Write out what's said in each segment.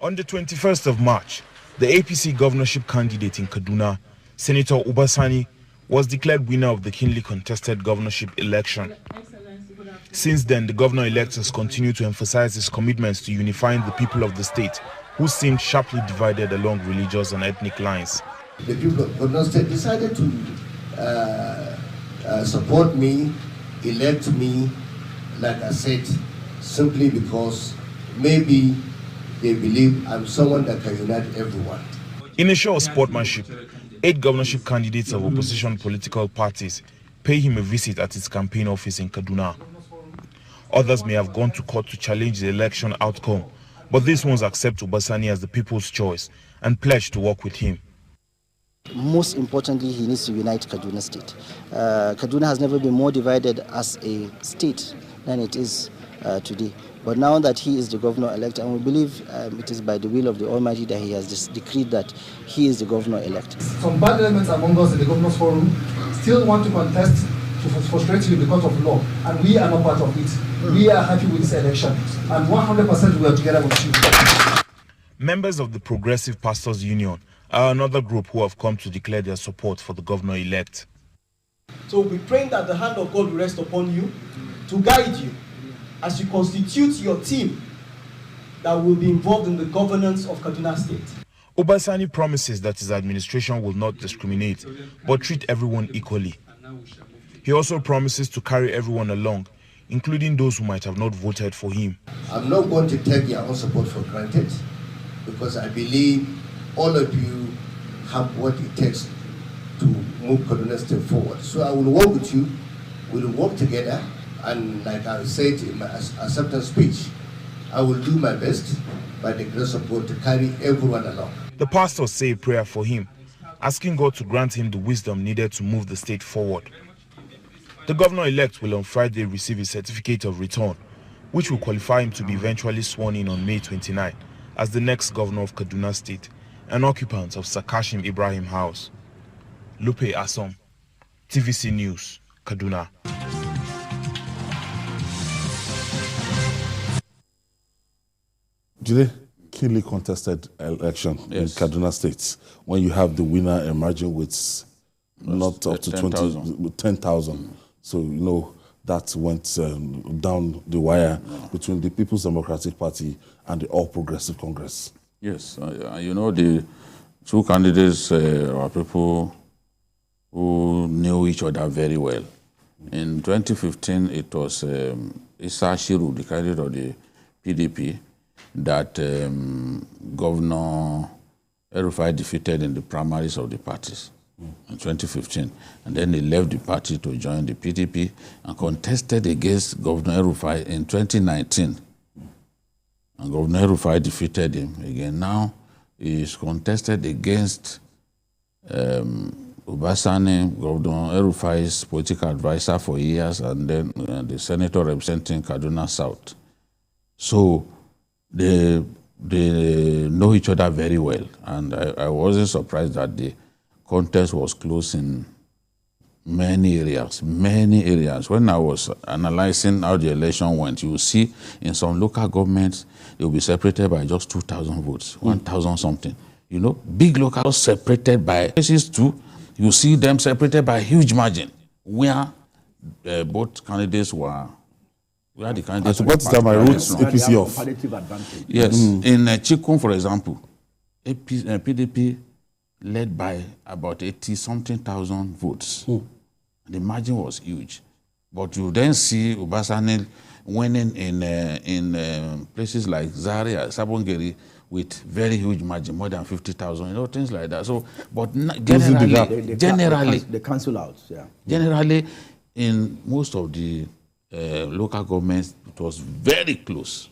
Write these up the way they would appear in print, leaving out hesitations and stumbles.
On the 21st of March, the APC governorship candidate in Kaduna, Senator Ubasani, was declared winner of the keenly contested governorship election. Since then, the governor-elect has continued to emphasize his commitments to unifying the people of the state, who seemed sharply divided along religious and ethnic lines. The people of Kaduna State decided to support me, elect me, like I said, simply because maybe they believe I'm someone that can unite everyone. In a show of sportsmanship, 8 governorship candidates of opposition political parties pay him a visit at his campaign office in Kaduna. Others may have gone to court to challenge the election outcome, but these ones accept Ubasani as the people's choice and pledge to work with him. Most importantly, he needs to unite Kaduna State. Kaduna has never been more divided as a state than it is today. But now that he is the governor-elect, and we believe it is by the will of the Almighty that he has just decreed that he is the governor-elect. Some bad elements among us in the Governor's Forum still want to contest to frustrate you because of law, and we are not part of it. We are happy with this election, and 100% we are together with you. Members of the Progressive Pastors Union are another group who have come to declare their support for the governor-elect. So we're praying that the hand of God will rest upon you to guide you as you constitute your team that will be involved in the governance of Kaduna State. Ubasani promises that his administration will not discriminate, but treat everyone equally. He also promises to carry everyone along, including those who might have not voted for him. I'm not going to take your own support for granted, because I believe all of you have what it takes to move Kaduna State forward. So I will work with you, we'll work together, and like I said in my acceptance speech, I will do my best by the grace of God to carry everyone along. The pastors say a prayer for him, asking God to grant him the wisdom needed to move the state forward. The governor-elect will on Friday receive a certificate of return, which will qualify him to be eventually sworn in on May 29 as the next governor of Kaduna State and occupant of Sakashim Ibrahim House. Lupe Asom, TVC News, Kaduna. Did they keenly contested election in Kaduna State when you have the winner emerging with not up to 10,000? So, you know, that went down the wire between the People's Democratic Party and the All Progressive Congress. Yes, you know, the two candidates are people who knew each other very well. In 2015, it was Issa Shiru, the candidate of the PDP, that Governor El-Rufai defeated in the primaries of the parties in 2015. And then he left the party to join the PDP and contested against Governor El-Rufai in 2019. And Governor El-Rufai defeated him again. Now he is contested against Ubasani, Governor El-Rufai's political advisor for years, and then the senator representing Kaduna South. So they know each other very well, and I wasn't surprised that the contest was close in many areas. When I was analyzing how the election went, you will see in some local governments, they will be separated by just 2,000 votes, 1,000 something. You know, big locals separated by places too. You see them separated by a huge margin, where both candidates were. At what time I wrote APC off? Yes, in Chikun, for example, PDP led by about 80-something thousand votes. The margin was huge. But you then see Ubasani winning in places like Zaria, Sabongeri, with very huge margin, more than 50,000, you know, things like that. So, but generally, the cancel out, Generally, in most of the local governments, it was very close.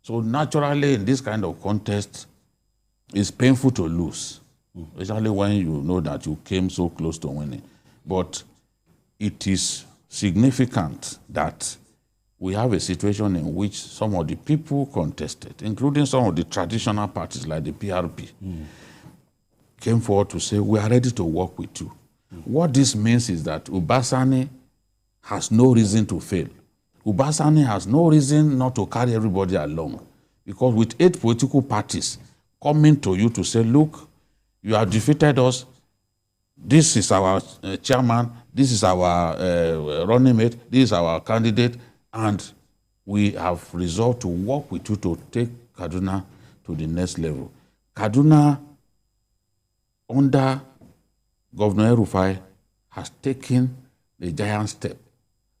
So naturally, in this kind of contest, it's painful to lose, especially when you know that you came so close to winning. But it is significant that we have a situation in which some of the people contested, including some of the traditional parties like the PRP, came forward to say, we are ready to work with you. What this means is that Ubasani has no reason to fail. Ubasani has no reason not to carry everybody along, because with 8 political parties, coming to you to say, look, you have defeated us. This is our chairman. This is our running mate. This is our candidate. And we have resolved to work with you to take Kaduna to the next level. Kaduna, under Governor El-Rufai, has taken a giant step.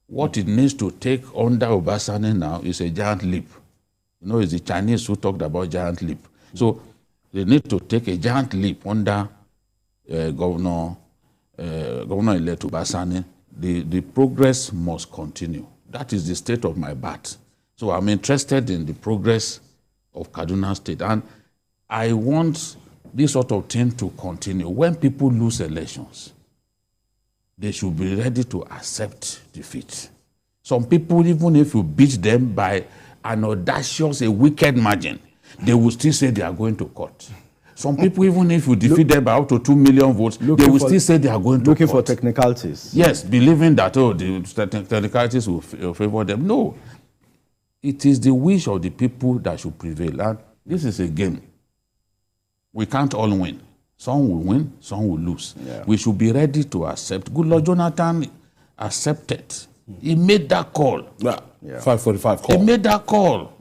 What it needs to take under Obasanjo now is a giant leap. You know, it's the Chinese who talked about giant leap. So they need to take a giant leap under Governor-elect Obasanjo. The progress must continue. That is the state of my bat. So I'm interested in the progress of Kaduna State. And I want this sort of thing to continue. When people lose elections, they should be ready to accept defeat. Some people, even if you beat them by an audacious, a wicked margin, they will still say they are going to court. Some people, even if you defeat them by up to 2 million votes, they will still say they are going to court. Looking for technicalities. Yes, believing that, oh, the technicalities will favor them. No. It is the wish of the people that should prevail. And this is a game. We can't all win. Some will win, some will lose. Yeah. We should be ready to accept. Goodluck Jonathan accepted. He made that call. Yeah. 545 call. He made that call.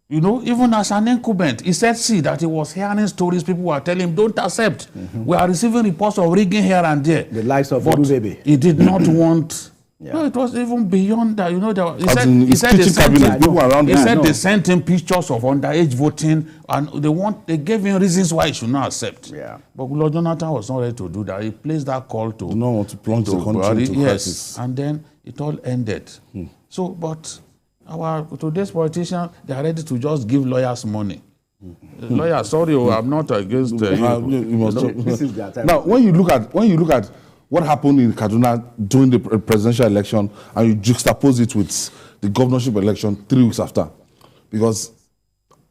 You know, even as an incumbent, he said, see, that he was hearing stories, people were telling him, don't accept. We are receiving reports of rigging here and there. The likes of Voodoo Baby. He did not want... Yeah. No, it was even beyond that. You know, he said they sent him pictures of underage voting, and they gave him reasons why he should not accept. Yeah. But Goodluck Jonathan was not ready to do that. He placed that call to... Do not want to plunge the country into crisis. And then it all ended. So, but today's politicians, they are ready to just give lawyers money. Lawyers, sorry, I'm not against this is their time. Now, when you look at what happened in Kaduna during the presidential election, and you juxtapose it with the governorship election 3 weeks after, because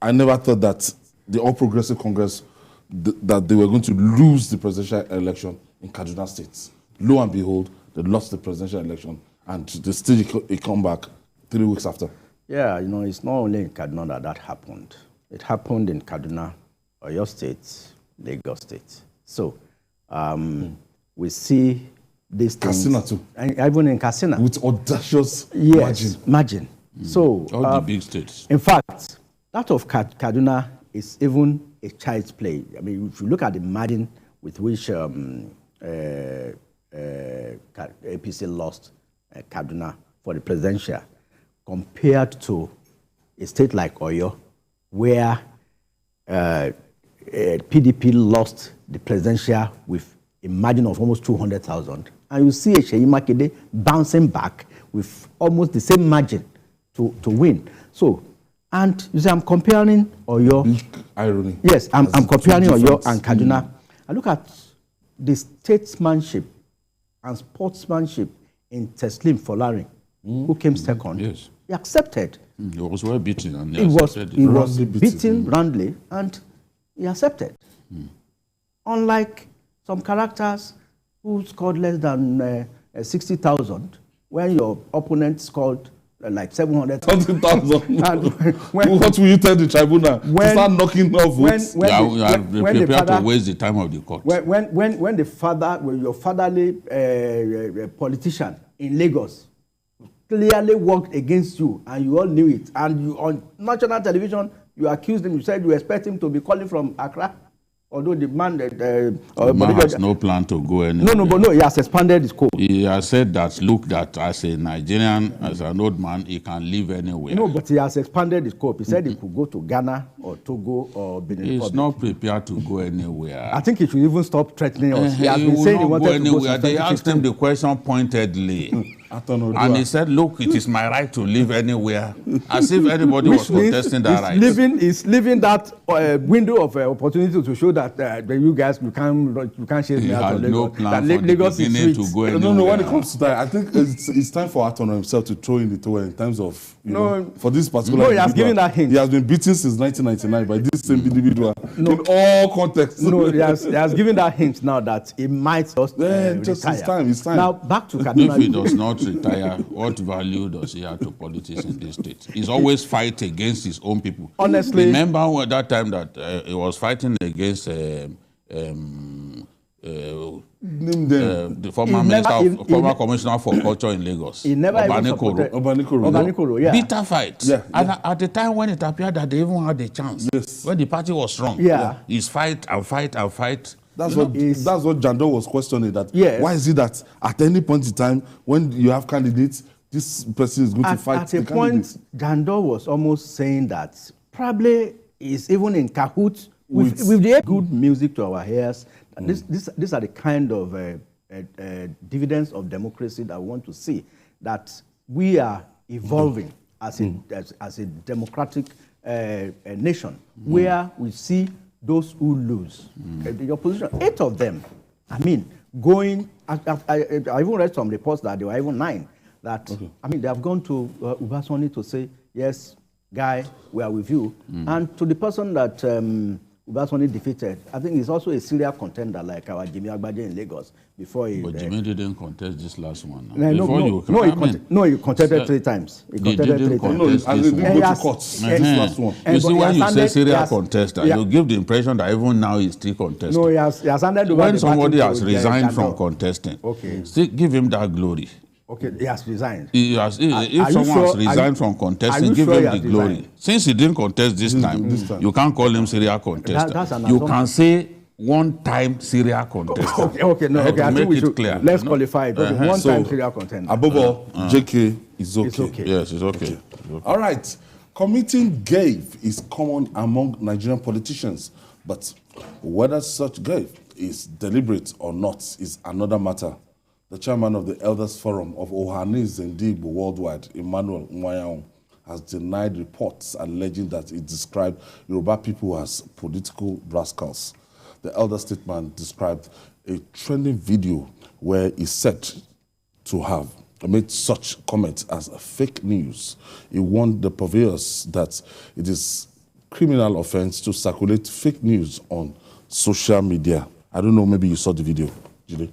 I never thought that the All Progressive Congress, that they were going to lose the presidential election in Kaduna State. Lo and behold, they lost the presidential election, and they still come back 3 weeks after. Yeah, you know, it's not only in Kaduna that happened. It happened in Kaduna, Oyo State, Lagos State. So, we see these things. Katsina too. And even in Katsina. With audacious margin. So, all the big states. In fact, that of Kaduna is even a child's play. I mean, if you look at the margin with which APC lost Kaduna for the presidential, compared to a state like Oyo, where PDP lost the presidential with a margin of almost 200,000, and you see Seyi Makinde bouncing back with almost the same margin to win. So, and you see, I'm comparing Oyo. Big irony. Yes, I'm comparing Oyo and Kaduna. I look at the statesmanship and sportsmanship in Teslim Folarin, who came second. Yes. He accepted. He was well beaten. And he was beaten roundly, and he accepted. Unlike some characters who scored less than 60,000, when your opponent scored like 700,000. What will you tell the tribunal? To start knocking off votes? You are prepared to waste the time of the court. When your fatherly politician in Lagos clearly worked against you, and you all knew it, and you on national television, you accused him, you said you expect him to be calling from Accra, although the man has no plan to go anywhere. No, he has expanded his scope. He has said that, look, that as a Nigerian, as an old man, he can live anywhere. No, but he has expanded his scope. He said he could go to Ghana or Togo or Benin Republic. He's not prepared to go anywhere. I think he should even stop threatening us. He has been saying he wanted to go anywhere. They asked him the question pointedly. And he said, look, it is my right to live anywhere. As if anybody was contesting that right. He's leaving that window of opportunity to show that you guys, you can't chase me out of Lagos. No plan for Lagos the beginning to go anywhere. No, when it comes to that, I think it's time for Atono himself to throw in the towel in terms of, for this particular... No, he has given that hint. He has been beaten since 1999. 1999 by this same individual in all contexts. No, he has given that hint now that he might just just retire. His time. Now, back to Kaduna. If he does not retire, what value does he have to politics in this state? He's always fight against his own people. Honestly, remember that time that he was fighting against the former commissioner for culture in Lagos. He never even supported Obanikoro, yeah. Bitter fight. Yeah, and at the time when it appeared that they even had a chance, when the party was strong, he's fight. That's what Jandor was questioning. That why is it that at any point in time when you have candidates, this person is going to fight the candidate? At a point, Jandor was almost saying that probably is even in cahoots with the good music to our ears. These are the kind of dividends of democracy that we want to see, that we are evolving as a democratic nation, where we see those who lose. The opposition, 8 of them, I mean, going, I even read some reports that there were even 9, that, I mean, they have gone to Ubasani to say, yes, guy, we are with you. And to the person that Ubasani defeated, I think he's also a serial contender like our Jimmy Agbaje in Lagos before he... But Jimmy didn't contest this last one. He contested 3 times. He contested 3 times. And he didn't go to court this last one. You see, when you say serial contester, you give the impression that even now he's still contesting. No, he has handed over. When somebody has resigned from contesting, still give him that glory. Okay, he has resigned. If someone has resigned from contesting, give him the glory. Since he didn't contest this time, you can't call him serial contester. You can say one-time serial contester. I think we should clear. Let's qualify it. One-time serial contender. Above all, JK is okay. It's okay. Yes, it's okay. All right. Committing gaffe is common among Nigerian politicians, but whether such gaffe is deliberate or not is another matter. The chairman of the Elders Forum of Ohanis and Igbo Worldwide, Emmanuel Iwuanyanwu, has denied reports alleging that he described Yoruba people as political rascals. The elder statesman described a trending video where he said to have made such comments as fake news. He warned the purveyors that it is criminal offense to circulate fake news on social media. I don't know, maybe you saw the video, Julie?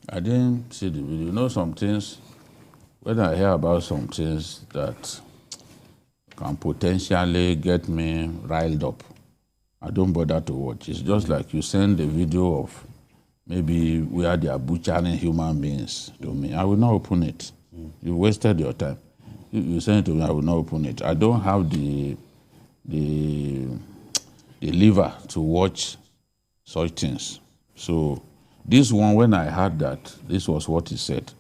I didn't see the video. You know, some things, when I hear about some things that can potentially get me riled up, I don't bother to watch. It's just like you send a video of maybe where they are butchering human beings to me. I will not open it. You wasted your time. You send it to me, I will not open it. I don't have the liver to watch such things. So this one, when I heard that, this was what he said,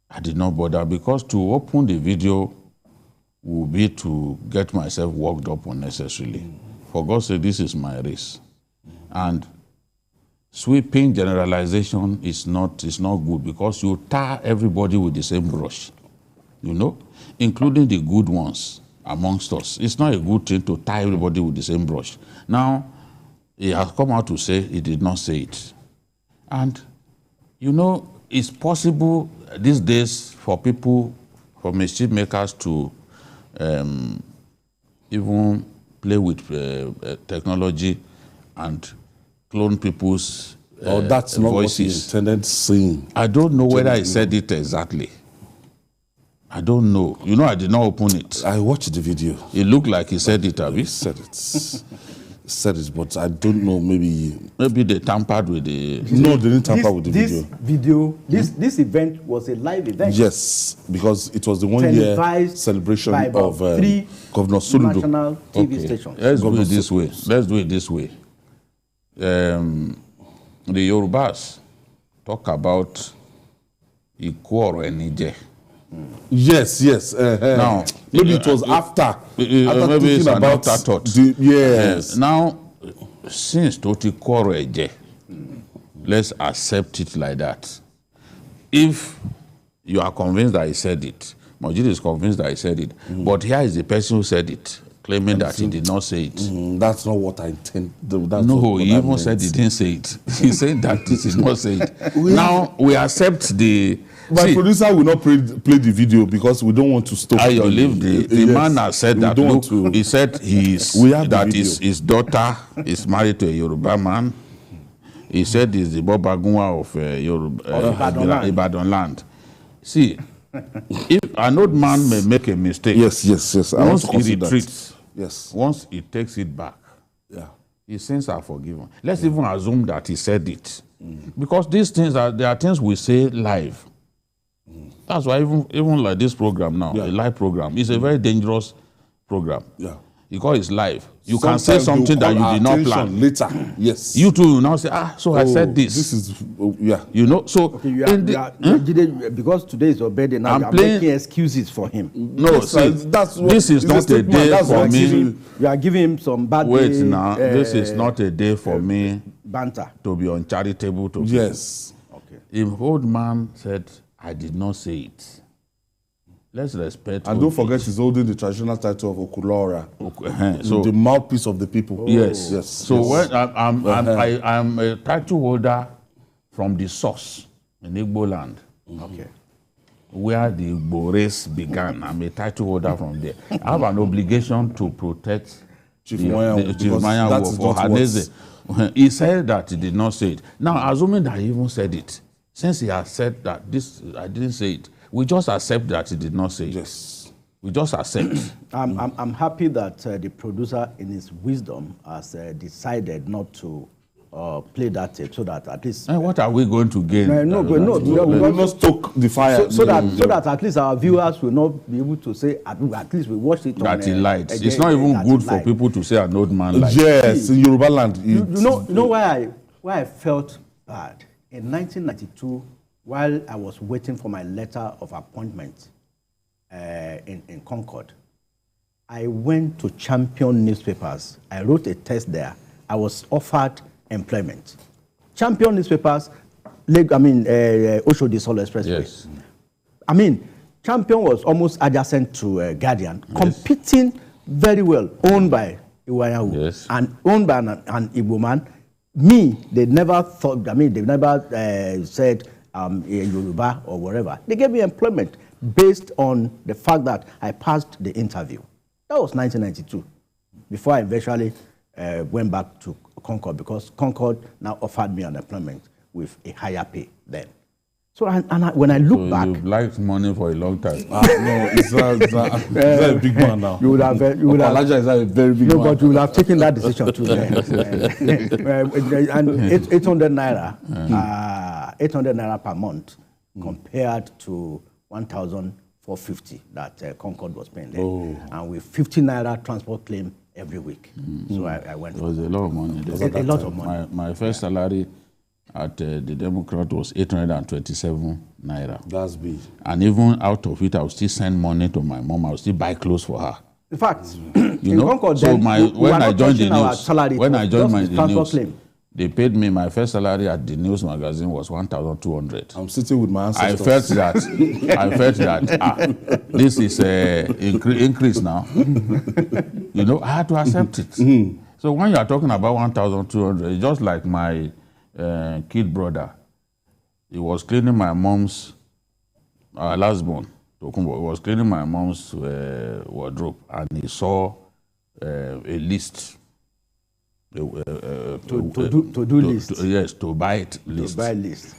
I did not bother, because to open the video would be to get myself worked up unnecessarily. For God's sake, this is my race. And sweeping generalization is not good, because you tar everybody with the same brush, you know, including the good ones amongst us. It's not a good thing to tar everybody with the same brush. Now, he has come out to say he did not say it. And, you know, it's possible these days for people, for mischief makers to even play with technology and clone people's that's not voices. What he intended saying. I don't know whether he said it exactly. I don't know. You know, I did not open it. I watched the video. It looked like he said it, Abi. He said it. Said it, but I don't know, maybe they tampered with the... No, they didn't tamper with the video. This event was a live event. Yes, because it was the 1-year celebration of 3 Governor Soludo. National TV stations. Let's do it this way. The Yorubas talk about Ikworo Enije. Yes. Now, maybe it was after maybe it's about that thought. Yes. Now, since Toti Kworo Eje, let's accept it like that. If you are convinced that he said it, Majid is convinced that he said it, but here is the person who said it. claiming that he did not say it. That's not what I intend. No, he even said he didn't say it. He said that he did not say it. Now we accept the. My producer will not play the video because we don't want to stop. The man has said that. Look, he said his daughter is married to a Yoruba man. He said he's the Bobagunwa of Ibadan land. See, if an old man may make a mistake, yes. Once he retreats, yes. Once he takes it back, his sins are forgiven. Let's even assume that he said it, because these things there are things we say live. That's why even like this program now, a live program, is a very dangerous program. Yeah. Because it's live. You can say something that you did not plan. Later, yes. You too will now say, so I said this. This is, You know, so... Okay, because today is your birthday now, I'm making excuses for him. No, this is not a day for me. You are giving him some bad Wait now, this is not a day for me banter. To be uncharitable to people. Yes. Okay. If old man said, I did not say it. Let's respect. And don't forget, he's holding the traditional title of Okulora, so the mouthpiece of the people. Yes. So when I'm a title holder from the source in Igbo land, where the Igbo race began. I'm a title holder from there. I have an obligation to protect Chief Iwuanyanwu of Ohaneze. He said that he did not say it. Now, assuming that he even said it, since he has said that I didn't say it, we just accept that he did not say it. Yes. We just accept. I'm happy that the producer, in his wisdom, has decided not to play that tape, so that at least. And what are we going to gain? We will not stoke the fire. So that at least our viewers will not be able to say, at least we watched it. That he lied. It's not even good for people to say an old man lied. Yes, in Yoruba land. You know why I felt bad? In 1992, while I was waiting for my letter of appointment in Concord, I went to Champion newspapers. I wrote a test there. I was offered employment. Champion newspapers, Oshodi Solo Expressway. Yes. Champion was almost adjacent to Guardian, competing very well, owned by Iwuanyanwu and owned by an Igbo man. They never thought, they never said a Yoruba or whatever. They gave me employment based on the fact that I passed the interview. That was 1992, before I eventually went back to Concord, because Concord now offered me an employment with a higher pay then. So when I look back, you've liked money for a long time. No, it's a big man now. You would have is a very big man. But you would have taken that decision too. And 800 naira per month compared to 1,450 that Concord was paying then, and with 50 naira transport claim every week. So I went. It was a lot of money. A lot of money. My first salary at the Democrat was 827 naira. That's big. And even out of it, I would still send money to my mom. I would still buy clothes for her. In fact, you know, Concord, so when I joined the news, when I joined the news, claim. They paid me. My first salary at the news magazine was 1,200. I'm sitting with my ancestors. I felt that this is an increase now. You know, I had to accept it. So when you are talking about 1,200, it's just like my kid brother. He was cleaning my mom's last born. He was cleaning my mom's wardrobe, and he saw a list. To do list. Yes, to buy it list. To buy list.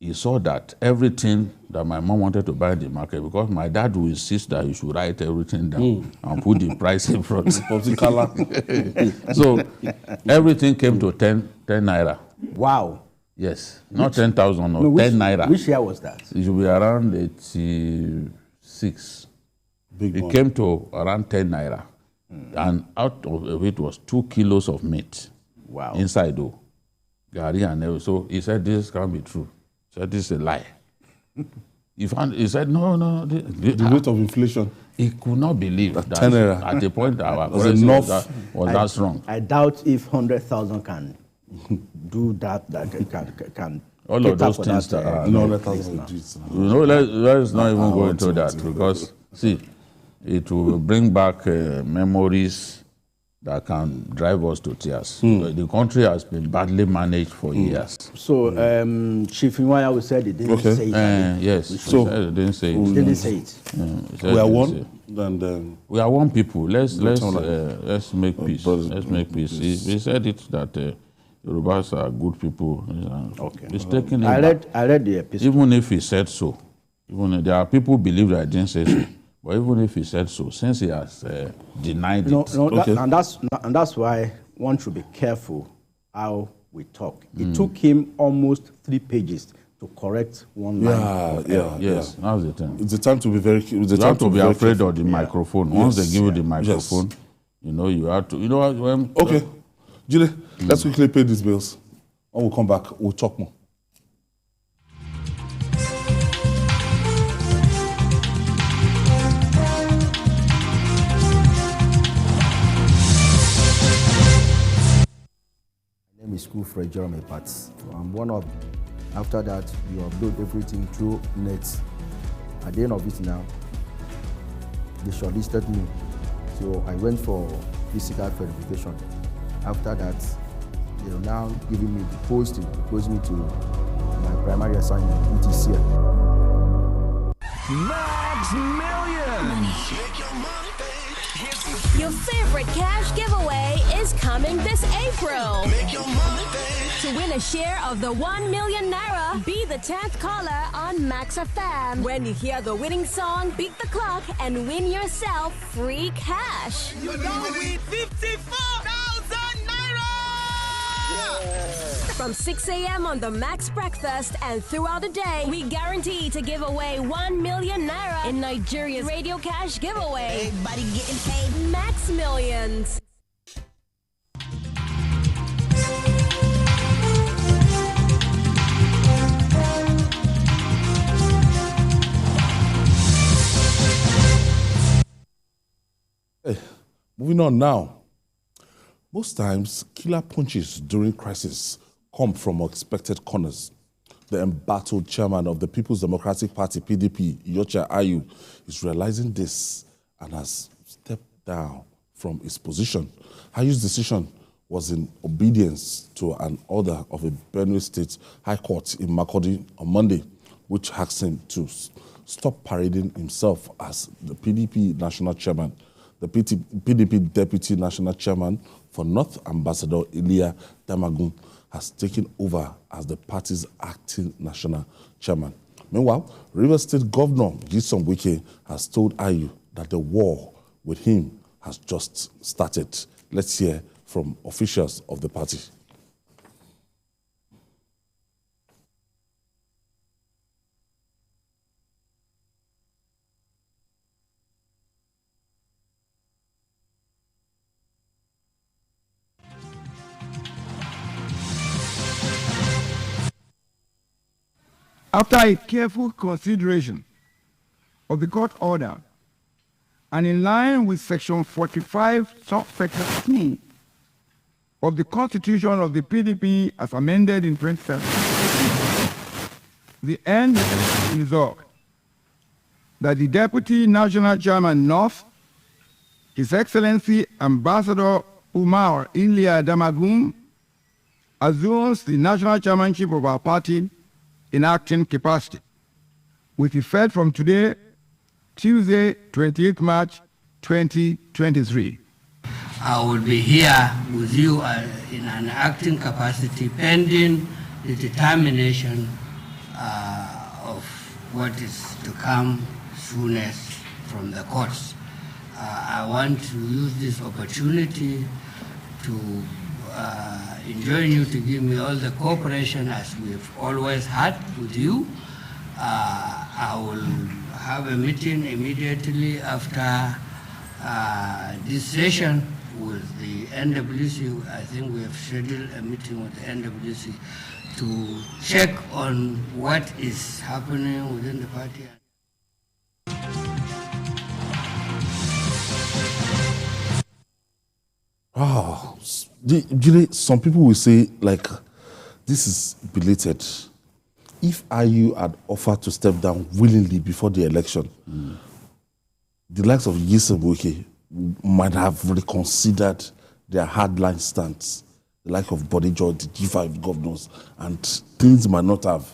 He saw that everything that my mom wanted to buy in the market, because my dad would insist that you should write everything down and put the price in front. So everything came to 10 naira. Wow. Yes, not 10,000, no, 10 naira. Which year was that? It should be around 86. It came to around 10 naira. And out of it was 2 kilos of meat. Wow. Inside though. Gari and everything. So he said, this can't be true. He said, this is a lie. He said, no. The rate of inflation. He could not believe that at the point our currency was that strong. I doubt if 100,000 can do that can all of those things that are... let's not even go into that, because, see, it will bring back memories that can drive us to tears. The country has been badly managed for years. So Chief Iwuanyanwu said he didn't say it. Yes, so he didn't say it. He didn't say it. We are one. And we are one people. Let's make peace. Let's make peace. He said it that Yorubas are good people. Okay. He's taking it I back. read the episode. Even if he said so, even if there are people who believe that I didn't say so. But even if he said so, since he has denied it, and that's why one should be careful how we talk. It took him almost 3 pages to correct one line. Yes, that's the thing. it's the time to be very. It's the You time have to be afraid careful. of the microphone. Once they give you the microphone, you know you have to. You know when. Okay, Jile, let's quickly pay these bills. When we come back, we'll talk more. School for Jeremy Pats. I'm one of. After that, you upload everything through net. At the end of it now, they shortlisted me. So I went for physical verification. After that, they are now giving me the posting, proposing me to my primary assignment, which is here. Max Millions! Your favorite cash giveaway is coming this April. To win a share of the 1 million Naira, be the 10th caller on Max FM. When you hear the winning song, beat the clock and win yourself free cash. You don't win 54,000 Naira! From 6 a.m. on the Max Breakfast and throughout the day, we guarantee to give away 1 million Naira in Nigeria's radio cash giveaway. Everybody getting paid. Max Millions. Moving on now. Most times, killer punches during crisis come from unexpected corners. The embattled chairman of the People's Democratic Party, PDP, Iwuanyanwu, is realizing this and has stepped down from his position. Ayu's decision was in obedience to an order of a Benue State High Court in Makurdi on Monday, which asked him to stop parading himself as the PDP national chairman. The PDP deputy national chairman for North, Ambassador Ilia Damagun, has taken over as the party's acting national chairman. Meanwhile, Rivers State Governor Nyesom Wike has told Ayu that the war with him has just started. Let's hear from officials of the party. After a careful consideration of the court order and in line with Section 45, subsection 2 of the Constitution of the PDP as amended in 2017, the end resolved that the Deputy National Chairman North, His Excellency Ambassador Umar Ilia Damagun, assumes the national chairmanship of our party in acting capacity, with effect from today, Tuesday, 28 March 2023. I will be here with you in an acting capacity pending the determination of what is to come soonest from the courts. I want to use this opportunity to enjoin you to give me all the cooperation as we've always had with you. I will have a meeting immediately after this session with the NWC. I think we have scheduled a meeting with the NWC to check on what is happening within the party. Some people will say, like, this is belated. If Ayu had offered to step down willingly before the election, the likes of Yisabuke might have reconsidered their hardline stance, the like of Bodijo, the G5 governors, and things might not have,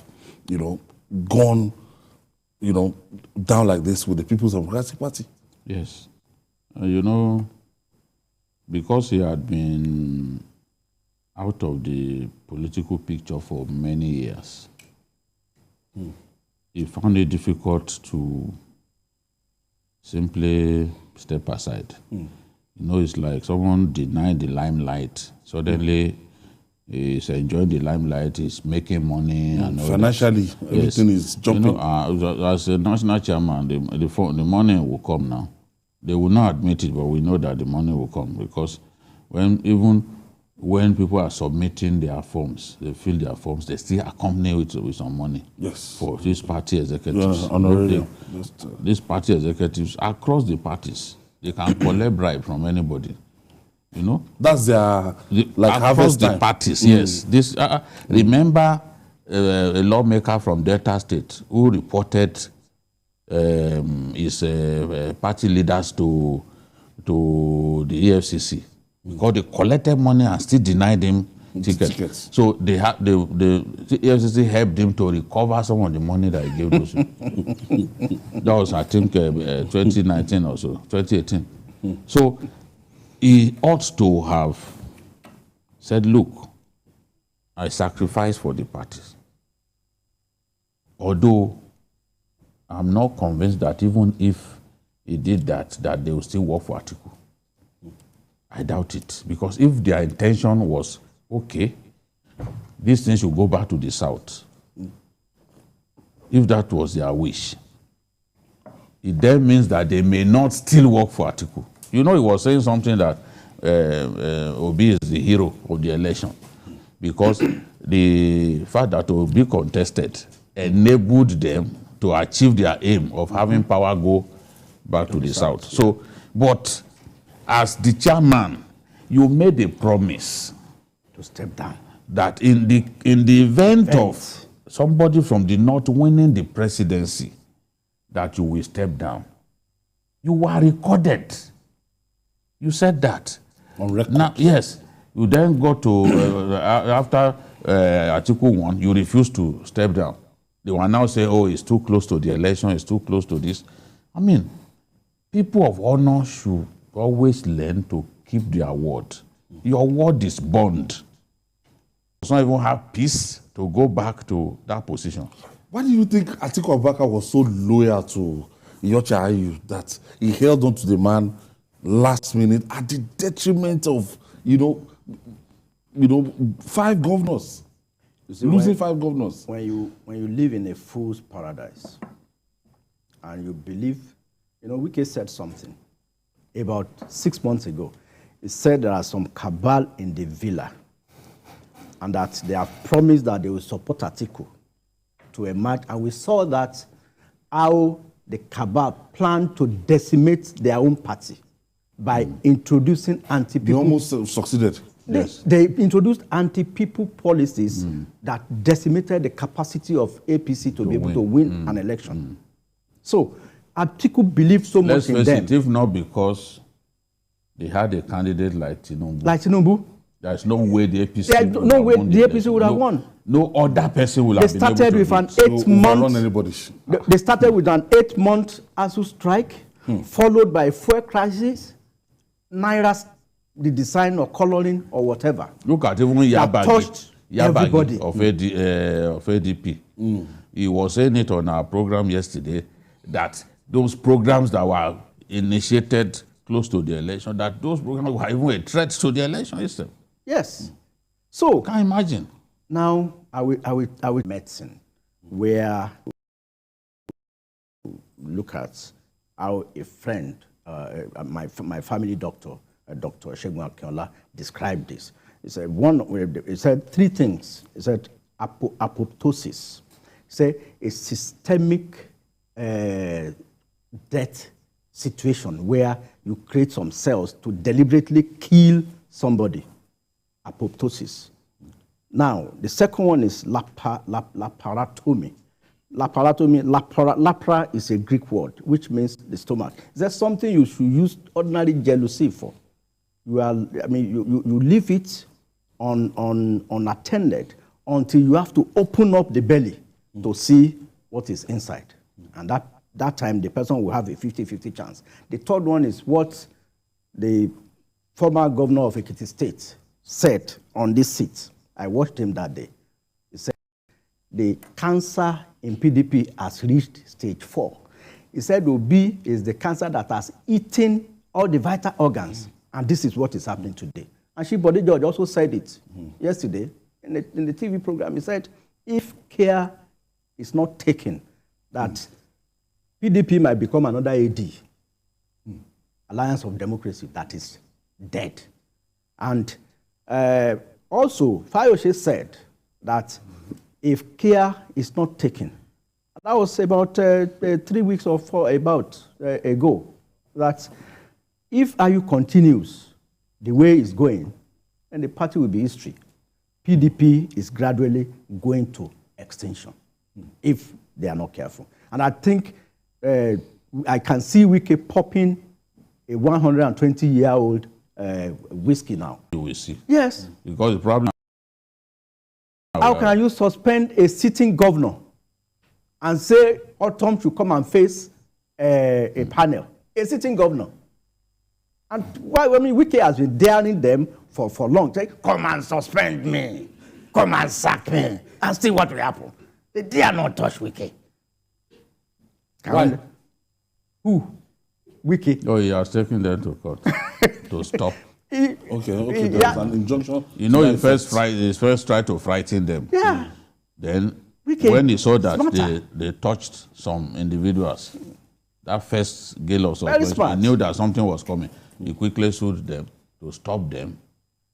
gone, down like this with the People's Democratic Party. Yes. Because he had been out of the political picture for many years, he found it difficult to simply step aside. It's like someone denied the limelight. Suddenly, he's enjoying the limelight, he's making money. And financially, everything is jumping. As a national chairman, the money will come now. They will not admit it, but we know that the money will come, because even when people are submitting their forms, they fill their forms, they still accompany it with some money. Yes. For these party executives. These party executives across the parties, they can collect bribe from anybody. That's their across the parties. Yes. This remember a lawmaker from Delta State who reported his party leaders to the EFCC because they collected money and still denied him tickets. So the EFCC helped him to recover some of the money that he gave those people. That was, I think, 2019 or so, 2018. So he ought to have said, look, I sacrifice for the parties. Although I'm not convinced that even if he did that they will still work for Atiku. I doubt it. Because if their intention was, okay, these things should go back to the South, if that was their wish, it then means that they may not still work for Atiku. He was saying something that Obi is the hero of the election, because the fact that Obi contested enabled them to achieve their aim of having power go back to the South. So, but as the chairman, you made a promise to step down. That in the event of somebody from the North winning the presidency, that you will step down. You were recorded. You said that. On record. Now, yes. You then go to, after Atiku won, you refused to step down. They will now say, oh, it's too close to the election, it's too close to this. I mean, people of honor should always learn to keep their word. Your word is bond. Does not even have peace to go back to that position. Why do you think Atiku Abubakar was so loyal to Iyorchia Ayu that he held on to the man last minute at the detriment of, 5 governors? Losing 5 governors. When you live in a fool's paradise and you believe, Wike said something about 6 months ago. He said there are some cabal in the villa and that they have promised that they will support Atiku to emerge. And we saw that how the cabal planned to decimate their own party by introducing anti-people. They almost succeeded. They introduced anti-people policies that decimated the capacity of APC to be able to win an election. So Atiku believed so much in them. Let's face it, if not because they had a candidate like Tinubu. There's no way the APC would have won. No other person will have been able to They started with an 8-month ASU strike, followed by fuel crisis, Naira, the design or coloring or whatever. Look at even Yabagi everybody of ADP. He was saying it on our program yesterday that those programs that were initiated close to the election, that those programs were even a threat to the election system. Yes. So can you imagine? Now I will medicine where look at how a friend, my family doctor, Dr. Shegun Akinola, described this. He said 3 things. He said apoptosis. He said a systemic death situation where you create some cells to deliberately kill somebody. Apoptosis. Now, the second one is laparotomy. Lapra is a Greek word, which means the stomach. Is that something you should use ordinary jealousy for? You leave it unattended until you have to open up the belly to see what is inside. And that time, the person will have a 50-50 chance. The third one is what the former governor of Ekiti State said on this seat. I watched him that day. He said, the cancer in PDP has reached stage 4. He said Obi is the cancer that has eaten all the vital organs. And this is what is happening today. And Shibode George also said it yesterday in the TV program. He said, if care is not taken, that PDP might become another AD, Alliance of Democracy, that is dead. And also, Fayose said that if care is not taken, that was about 3 weeks or 4 ago, that if IU continues the way it's going, then the party will be history. PDP is gradually going to extinction if they are not careful. And I think I can see Wike popping a 120-year-old whiskey now. You will see. Yes. Because the problem... How can you suspend a sitting governor and say Autumn should come and face a panel? A sitting governor. And why? I mean, Wike has been daring them for long. Say, come and suspend me. Come and sack me. And see what will happen. They dare not touch Wike. Why? Who? Wike. Oh, he has taken them to court to stop. Okay, there's an injunction. You know, he first tried to frighten them. Yeah. Then, Wike, when he saw that they touched some individuals, that first gale of surprise, he knew that something was coming. He quickly sued them to stop them.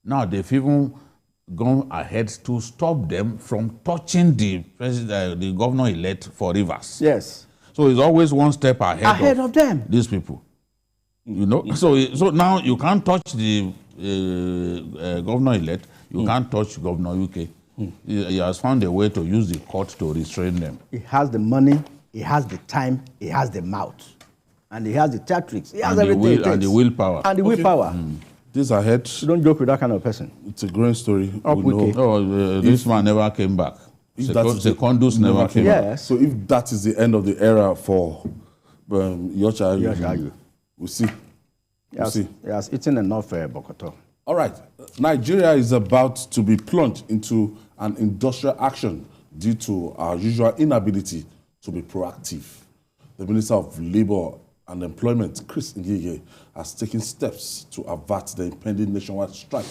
Now, they've even gone ahead to stop them from touching the governor-elect for Rivers. Yes. So he's always one step ahead of them. These people. You know, so now you can't touch the governor-elect. You can't touch Governor UK. He has found a way to use the court to restrain them. He has the money, he has the time, he has the mouth, and he has the tactics. He has everything. And the willpower. And the willpower. This ahead. You don't joke with that kind of person. It's a great story. This man never came back. Secondus never came back. So if that is the end of the era for Yocha, we'll see. He has eaten enough Bokoto. All right. Nigeria is about to be plunged into an industrial action due to our usual inability to be proactive. The Minister of Labour and Employment, Chris Ngige, has taken steps to avert the impending nationwide strike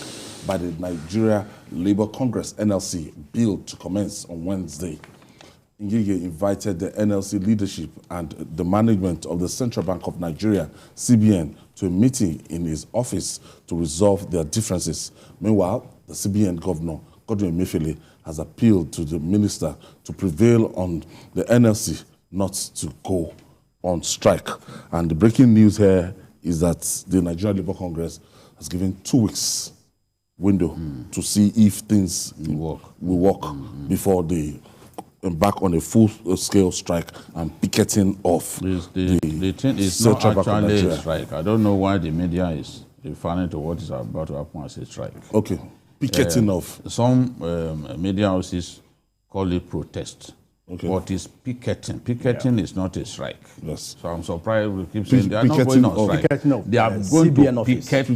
by the Nigeria Labour Congress, NLC, billed to commence on Wednesday. Ngige invited the NLC leadership and the management of the Central Bank of Nigeria, CBN, to a meeting in his office to resolve their differences. Meanwhile, the CBN governor, Godwin Emefiele, has appealed to the minister to prevail on the NLC not to go on strike. And the breaking news here is that the Nigeria Labour Congress has given 2 weeks window to see if things will work before they embark on a full-scale strike and picketing of the thing is not actually a strike. I don't know why the media is referring to what is about to happen as a strike. Okay, picketing of. Some media houses call it protest. Okay. But it's picketing. Picketing is not a strike. Yes. So I'm surprised we keep saying they are not going on strike. They are going to picket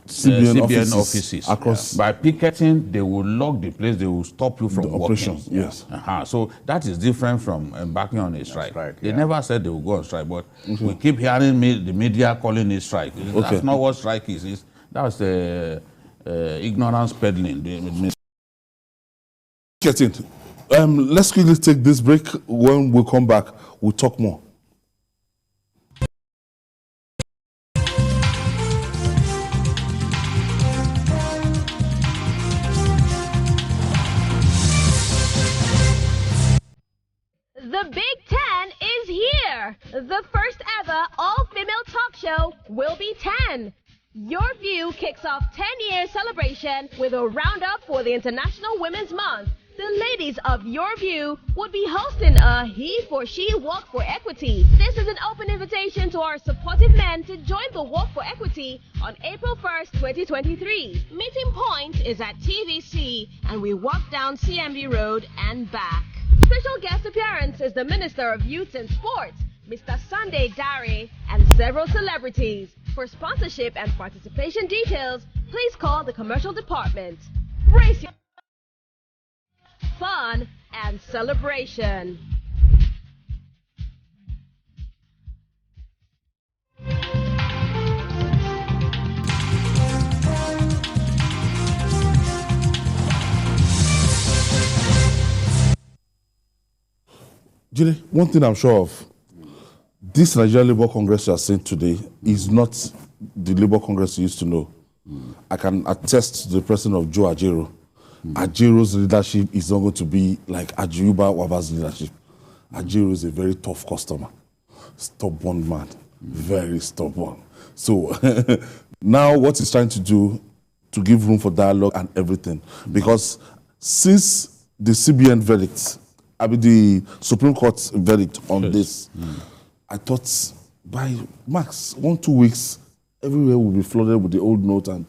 CBN offices. Across by picketing, they will lock the place. They will stop you from working. Yes. So that is different from embarking on a strike. They yeah. never said they will go on strike, but we keep hearing the media calling it strike. That's not what strike is. That's ignorance peddling. Picketing. Let's quickly take this break. When we come back, we'll talk more. The Big Ten is here! The first ever all-female talk show will be 10. Your View kicks off 10-year celebration with a roundup for the International Women's Month. The ladies of your view would be hosting a He for She Walk for Equity. This is an open invitation to our supportive men to join the Walk for Equity on April 1st, 2023. Meeting point is at TVC and we walk down CMB Road and back. Special guest appearance is the Minister of Youth and Sports, Mr. Sunday Dare, and several celebrities. For sponsorship and participation details, please call the commercial department. Brace your fun and celebration. Jide, one thing I'm sure of, this Nigerian Labour Congress you are seeing today is not the Labour Congress you used to know. I can attest to the president of Joe Ajero. Ajero's leadership is not going to be like Ajuyuba Waba's leadership. Ajero is a very tough customer. Stubborn man. Very stubborn. So now what he's trying to do to give room for dialogue and everything. Because since the CBN verdict, the Supreme Court verdict on this, I thought by max 1-2 weeks, everywhere will be flooded with the old note and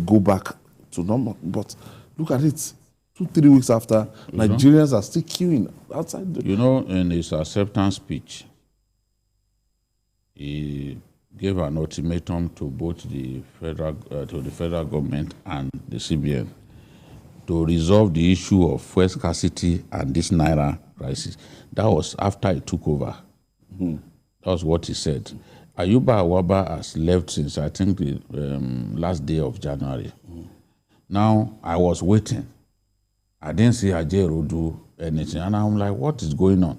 go back to normal. But look at it. 2-3 weeks after, Nigerians are still queuing outside. In his acceptance speech, he gave an ultimatum to both the federal government and the CBN to resolve the issue of fuel scarcity and this Naira crisis. That was after he took over. That was what he said. Ayuba Awaba has left since, I think, the last day of January. Now, I was waiting. I didn't see Ajero do anything. And I'm like, what is going on?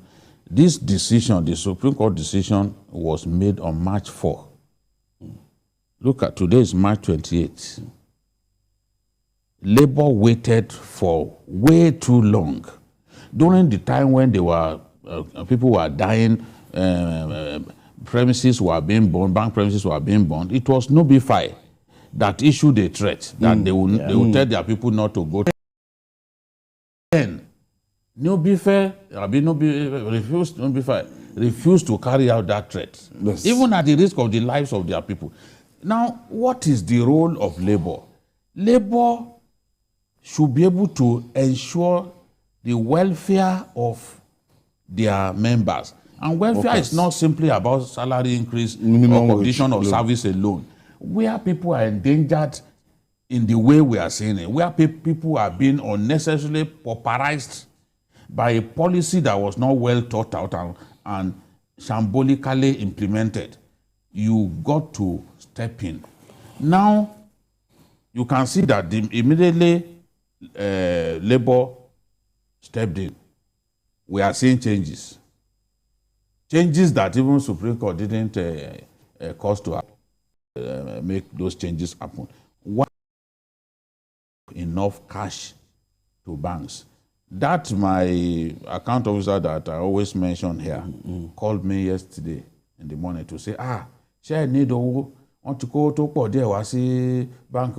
This decision, the Supreme Court decision, was made on March 4. Look at, today is March 28. Labour waited for way too long. During the time when they were, people were dying, premises were being burned, bank premises were being burned, it was Nobify that issued a threat that they would tell their people not to go. Then, Nobify refused to carry out that threat, even at the risk of the lives of their people. Now, what is the role of Labour? Labour should be able to ensure the welfare of their members. And welfare is not simply about salary increase or condition of service alone. Where people are endangered in the way we are seeing it, where people are being unnecessarily pauperized by a policy that was not well thought out and shambolically implemented, you got to step in. Now, you can see that immediately Labour stepped in. We are seeing changes. Changes that even Supreme Court didn't cause to make those changes happen. Why enough cash to banks? That my account officer that I always mention here called me yesterday in the morning to say, share need want to go to Pode bank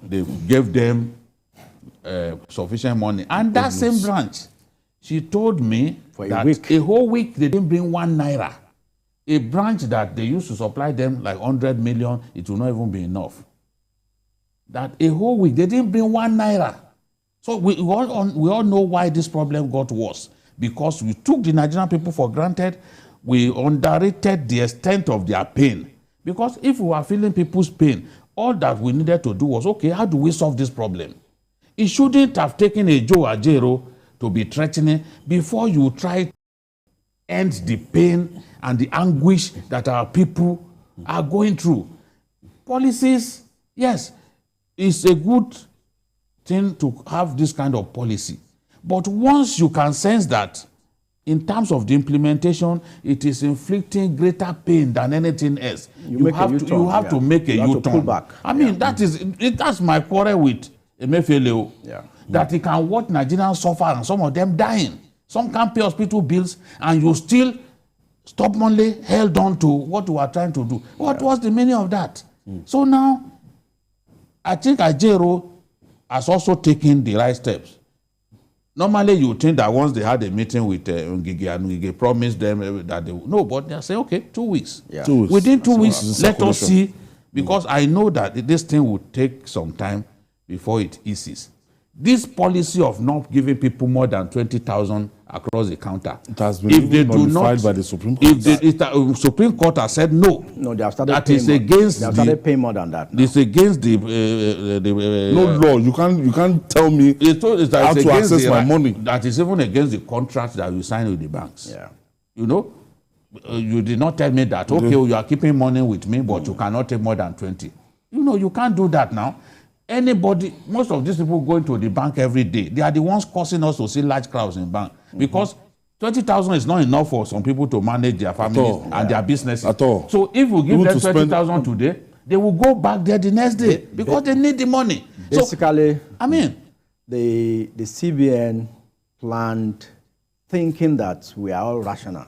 they gave them sufficient money. And that same branch, she told me that a whole week they didn't bring 1 naira. A branch that they used to supply them like 100 million, it will not even be enough. That a whole week they didn't bring 1 naira. So we all know why this problem got worse. Because we took the Nigerian people for granted, we underrated the extent of their pain. Because if we were feeling people's pain, all that we needed to do was, okay, how do we solve this problem? It shouldn't have taken a Joe Ajero to be threatening before you try to end the pain and the anguish that our people are going through. Policies, yes, it's a good thing to have this kind of policy. But once you can sense that, in terms of the implementation, it is inflicting greater pain than anything else. You have to make a U-turn. I mean, that's my quarrel with Emefiele. That he can watch Nigerians suffer and some of them dying. Some can't pay hospital bills and you still stubbornly held on to what you are trying to do. What was the meaning of that? So now, I think Ajero has also taken the right steps. Normally, you think that once they had a meeting with Ngige and Ngige promised them that they would. No, but they say, okay, 2 weeks. Yeah. 2 weeks. Within 2 weeks, let us circulation. see, because I know that this thing will take some time before it eases. This policy of not giving people more than 20,000 across the counter, It has been even nullified by the Supreme Court. If the Supreme Court has said no, No, they have started that paying is more. against They have started paying more than that. it's against the No law. You can't tell me how to access my money. That is even against the contract that you sign with the banks. Yeah. You know, you did not tell me that, okay, you are keeping money with me, but you cannot take more than 20. You know, you can't do that now. Anybody, most of these people going to the bank every day, they are the ones causing us to see large crowds in bank. Because 20,000 is not enough for some people to manage their families and their businesses. At all. So if we give Even them to 20,000 today, they will go back there the next day because they need the money. Basically, so, I mean, the CBN planned thinking that we are all rational.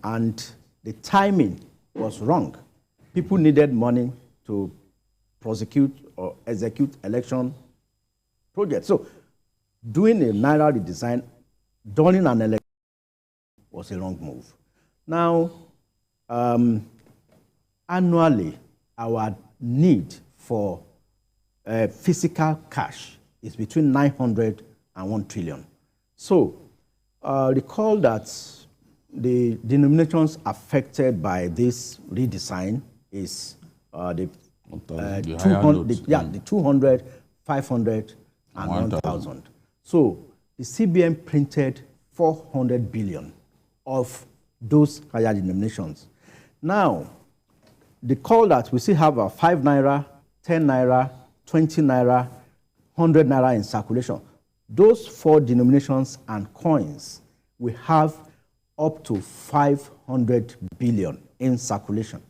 And the timing was wrong. People needed money to prosecute or execute election projects. So doing a Naira redesign during an election was a wrong move. Now, annually, our need for physical cash is between 900 and 1 trillion. So recall that the denominations affected by this redesign is the 200, 500, and 1,000. So the CBN printed 400 billion of those higher denominations. Now, the call that we still have 5 Naira, 10 Naira, 20 Naira, 100 Naira in circulation. Those 4 denominations and coins, we have up to 500 billion in circulation.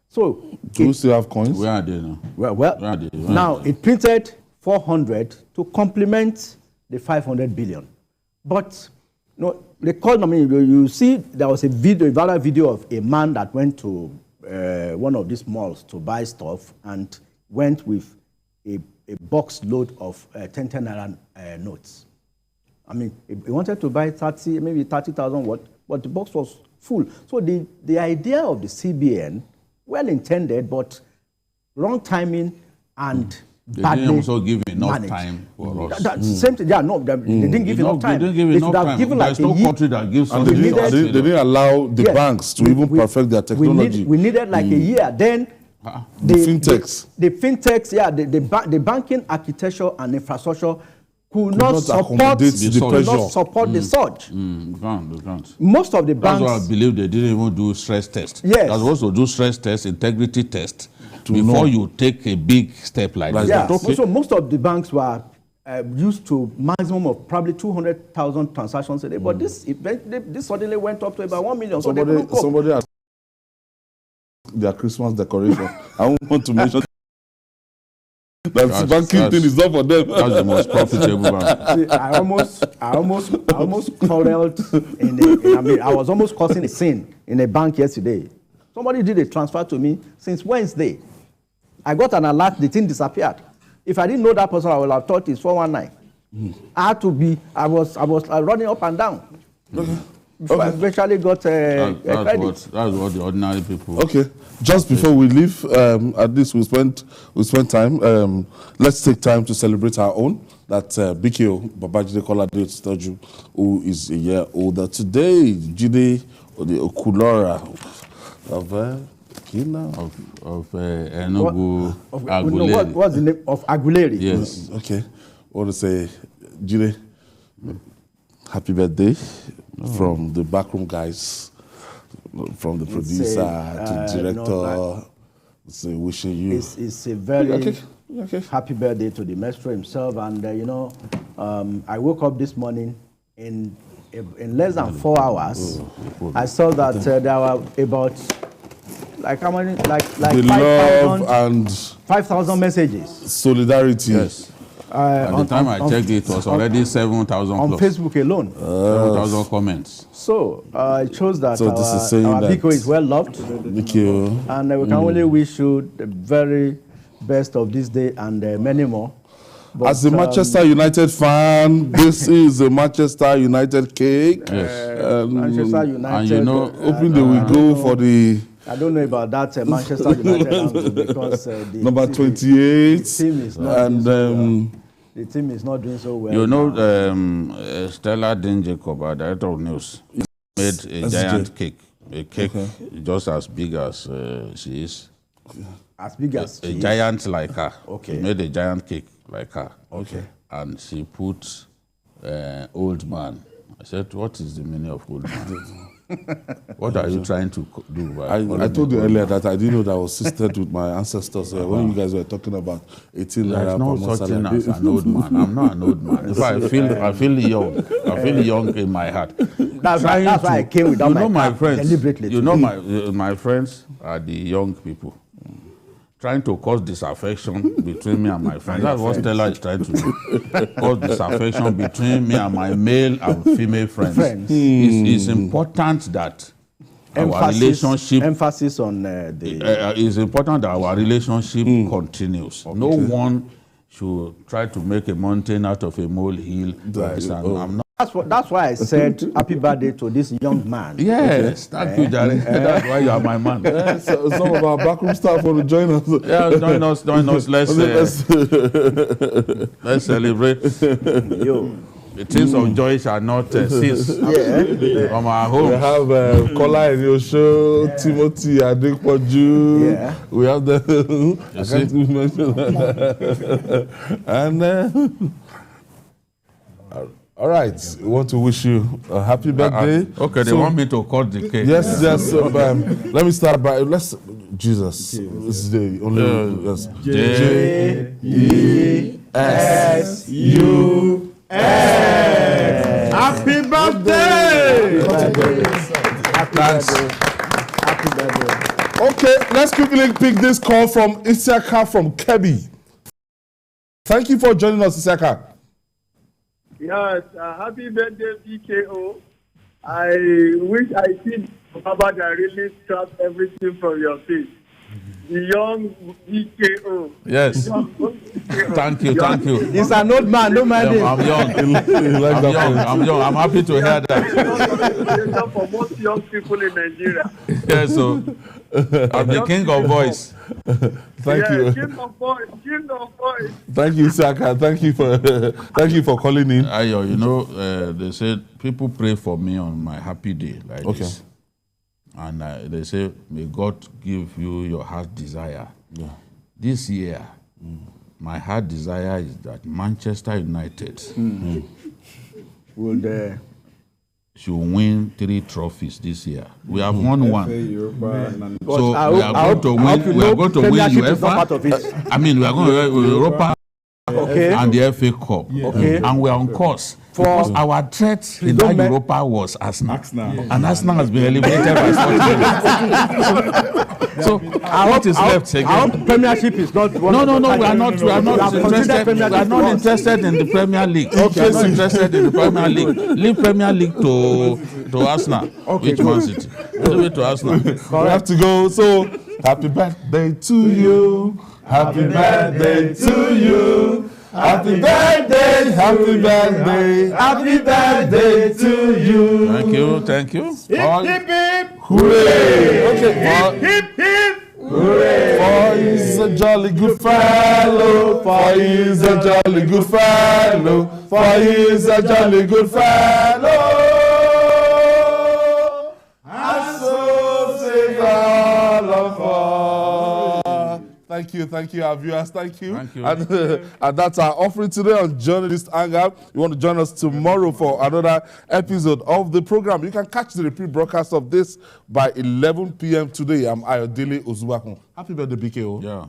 So, do we still have coins? Where are they now? Well, now it printed 400 to complement the 500 billion. But recall, I mean, you see there was a viral video of a man that went to one of these malls to buy stuff and went with a box load of 10 Naira notes. I mean, he wanted to buy 30,000 what, but the box was full. So the idea of the CBN, well intended, but wrong timing and they badly didn't also give enough managed. time for us. Same thing. Yeah, no, they didn't give enough time. They didn't give enough time. Given There's like no country that gives And us they didn't allow the banks to even perfect their technology. We needed like a year. Then the fintechs. The fintechs, yeah, the banking architecture and infrastructure could not support the surge. They can't. Most of the banks. That's why I believe they didn't even do stress test. Yes. They're supposed to do stress test, integrity test, before you take a big step like that. Yeah. Okay. So most of the banks were used to maximum of probably 200,000 transactions a day. But this suddenly went up to about 1 million. Somebody asked their Christmas decoration. I don't want to mention that banking thing is not for them. That's the most profitable bank. See, I almost quarreled I was almost causing a scene in a bank yesterday. Somebody did a transfer to me since Wednesday. I got an alert, the thing disappeared. If I didn't know that person, I would have thought it's 419. I was running up and down. I eventually got credit. That's what the ordinary people. Okay, just before we leave, at least we spent time. Let's take time to celebrate our own. That BKO Babajide Kolade Stoju, who is a year older today. Jide the Okulora of Enugu Aguleri. What's the name of Aguleri? Yes. Okay. I want to say, Jide, happy birthday from the backroom guys, from the producer to director. So wishing you. It's a very happy birthday to the maestro himself. And I woke up this morning in less than 4 hours. I saw that there were about how many? Like 5,000 messages. Solidarity. Yes. At the time I checked, it was already 7,000 on Facebook alone. 7,000 comments. So it shows that our that Biko is well loved. Thank you. And we can only wish you the very best of this day and many more. As a Manchester United fan, this is a Manchester United cake. Yes. Manchester United. And you know, hoping they will go for the... I don't know about that Manchester United because number 28. The team is not the team is not doing so well. You know, Stella Dean Jacob, our director of news, made a giant cake. A cake just as big as she is. As big as a giant like her. Okay. She made a giant cake like her. Okay. And she put old man. I said, what is the meaning of old man? What are you trying to do? I told you earlier that I didn't know that I was sistered with my ancestors when you guys were talking about 18 naira. There's no such thing as an old man. I'm not an old man. In fact, I feel young. I feel young in my heart. That's why I came without my friends deliberately. You know, my friends are the young people. Trying to cause disaffection between me and my friends. That's what Stella is trying to do. Cause disaffection between me and my male and female friends. It's important that our relationship... Emphasis on it's important that our relationship continues. Okay. No one should try to make a mountain out of a molehill. I'm not. That's why I said happy birthday to this young man. Yes, thank you, Jerry. That's why you are my man. Some of our backroom staff want to join us. Yeah, join us. Let's celebrate. Yo. The things of joy shall not cease from our home. We have Kola Enyosho, Timothy Adekpoju. Yeah. We have the... You see? And... all right, we want to wish you a happy birthday. Okay, they want me to cut the cake. Yes. Let me start by Jesus. This is the only J-E-S-U-S. Happy birthday! Happy birthday. Okay, let's quickly pick this call from Isiaka from Kebbi. Thank you for joining us, Isiaka. Yes, happy birthday, PKO. I wish I see Baba that really scrapped everything from your face. The young PKO. Yes. Thank you. He's an old man, no mind him. I'm young. I'm young. I'm happy to hear that. For most young people in Nigeria. Yes, so I'm the king of voice. Thank you. King of voice. Thank you, Saka. Thank you for calling in. Ayo, you know, they said people pray for me on my happy day like this. And they say, may God give you your heart desire. Yeah. This year, my heart desire is that Manchester United should win 3 trophies this year. We have won 1. So we are going to win. We are going to win UEFA. I mean, we are going to win Europa and the FA Cup. And we are on course. Because our threat in that Europa was Arsenal. And Arsenal has been eliminated by 40 So what is left again? Our Premiership is not one. No, we are not interested. We are not interested in the Premier League. We are not interested in the Premier League. Leave Premier League to Arsenal. Which Man City? Leave it to Arsenal. We have to go. So happy birthday to you. Happy birthday to you. Happy birthday, happy birthday, happy birthday to you. Thank you. Hip, hip, hip, hooray! Okay, hip, hip, hooray! For he's a jolly good fellow, for he's a jolly good fellow, for he's a jolly good fellow. And so say all of us. Thank you, our viewers. Thank you. And that's our offering today on Journalist Hangout. You want to join us tomorrow for another episode of the program. You can catch the repeat broadcast of this by 11 p.m. today. I'm Ayodele Ozubakun. Happy birthday, BKO. Yeah,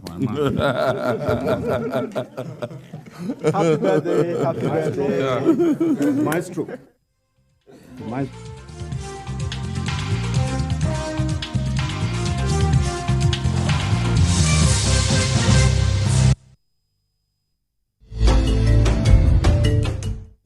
Happy birthday. Happy birthday. Yeah. Maestro.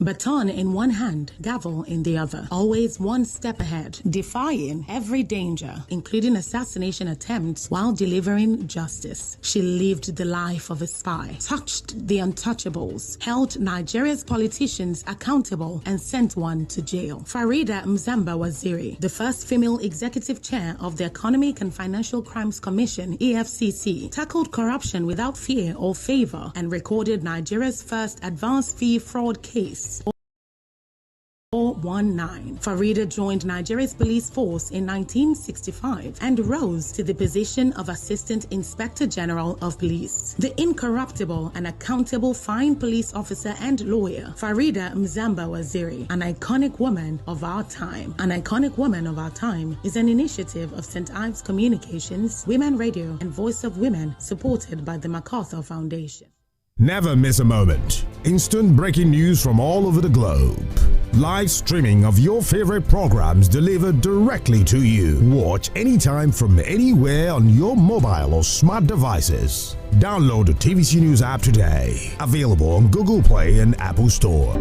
baton in one hand, gavel in the other, always one step ahead, defying every danger, including assassination attempts, while delivering justice. She lived the life of a spy, touched the untouchables, held Nigeria's politicians accountable, and sent one to jail. Farida Mzamba Waziri, the first female executive chair of the Economic and Financial Crimes Commission, EFCC, tackled corruption without fear or favor and recorded Nigeria's first advanced fee fraud case. 419. Farida joined Nigeria's police force in 1965 and rose to the position of Assistant Inspector General of Police. The incorruptible and accountable fine police officer and lawyer, Farida Mzamba Waziri, an iconic woman of our time. An iconic woman of our time is an initiative of St. Ives Communications, Women Radio, and Voice of Women, supported by the MacArthur Foundation. Never miss a moment. Instant breaking news from all over the globe. Live streaming of your favorite programs delivered directly to you. Watch anytime from anywhere on your mobile or smart devices. Download the TVC News app today. Available on Google Play and Apple Store.